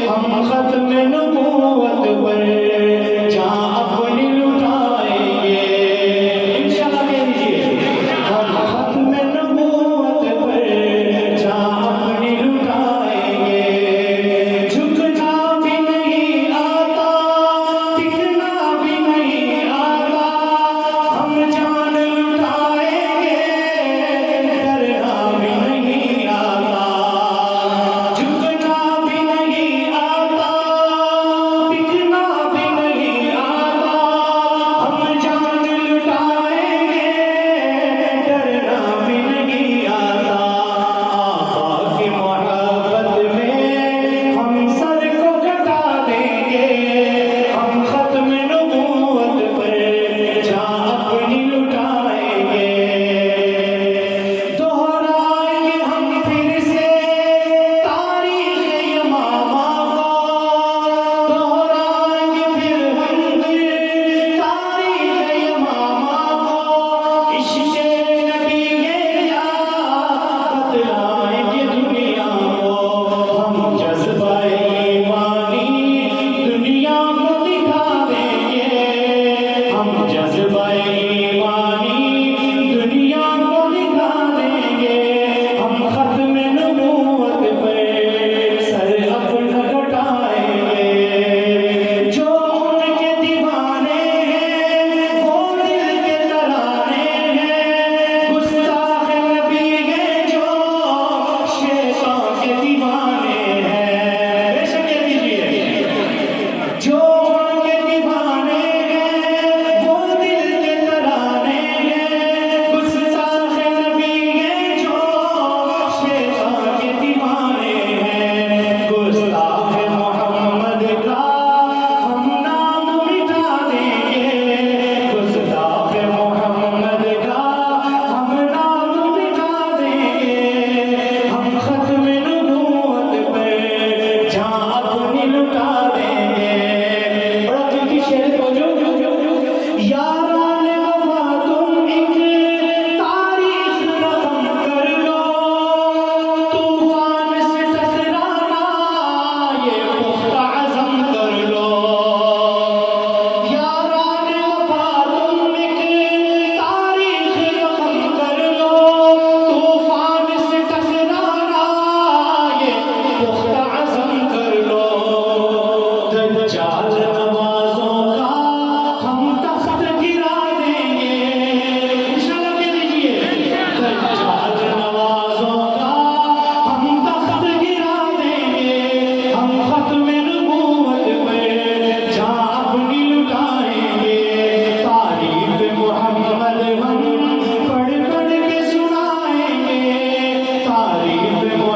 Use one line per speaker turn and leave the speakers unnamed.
ہم ختم نبوت پر جان اپنی لٹائیں گے انشاءاللہ کہہ دیجیے ہم ختم نبوت پر جان اپنی لٹائیں گے جھکنا بھی نہیں آتا ٹکنا بھی نہیں آتا ہم جان لٹائیں گے ڈرنا بھی نہیں آتا جھکنا بھی نہیں آتا ٹکنا بھی نہیں آتا ہم جان لٹائیں گے ڈرنا بھی نہیں آتا آقا کی محبت میں ہم سر کو کٹا دیں گے ہم ختم نبوت پر جان اپنی لٹائیں گے دہرائیں گے ہم پھر سے تاریخ یمامہ کو دہرائیں گے پھر ہم تاریخ یمامہ کو عشق نبی کیا بتلائیں گے دنیا کو ہم جذبہ ایمانی دنیا کو دکھا دیں گے ہم جذبہ ایمانی دنیا کو دکھا دیں گے ہم ختم نبوت پر سر اپنا کٹائیں گے جو ان کے دیوانے ہیں وہ دل کے ترانے ہیں گستاخ نبی ہیں جو شیطان کے دیوانے ہیں بے شک کہہ دیجیے جو ان کے دیوانے ہیں وہ دل کے ترانے ہیں گستاخ نبی ہیں جو شیطان کے دیوانے ہیں گستاخ محمد کا ہم نام مٹا دیں گے گستاخ محمد کا ہم نام مٹا دیں گے ہم ختم نبوت پر جان اپنی لٹا دیں گے بڑا قیمتی شعر کو جو یاران وفا تم ایک تاریخ رقم کر لو طوفان سے ٹکرانا یہ پختہ عزم کر لو یاران وفا تم ایک تاریخ رقم کر لو طوفان سے ٹکرانا یہ پختہ عزم کر لو دجال نوازوں کا ہم تخت گرا دیں گے انشاءاللہ کہہ دیجیے دجال نوازوں کا ہم تخت گرا دیں گے ہم ختم نبوت پر جان اپنی لٹائیں گے تعریف محمد ہم پڑھ پڑھ کے سنائیں گے تعریف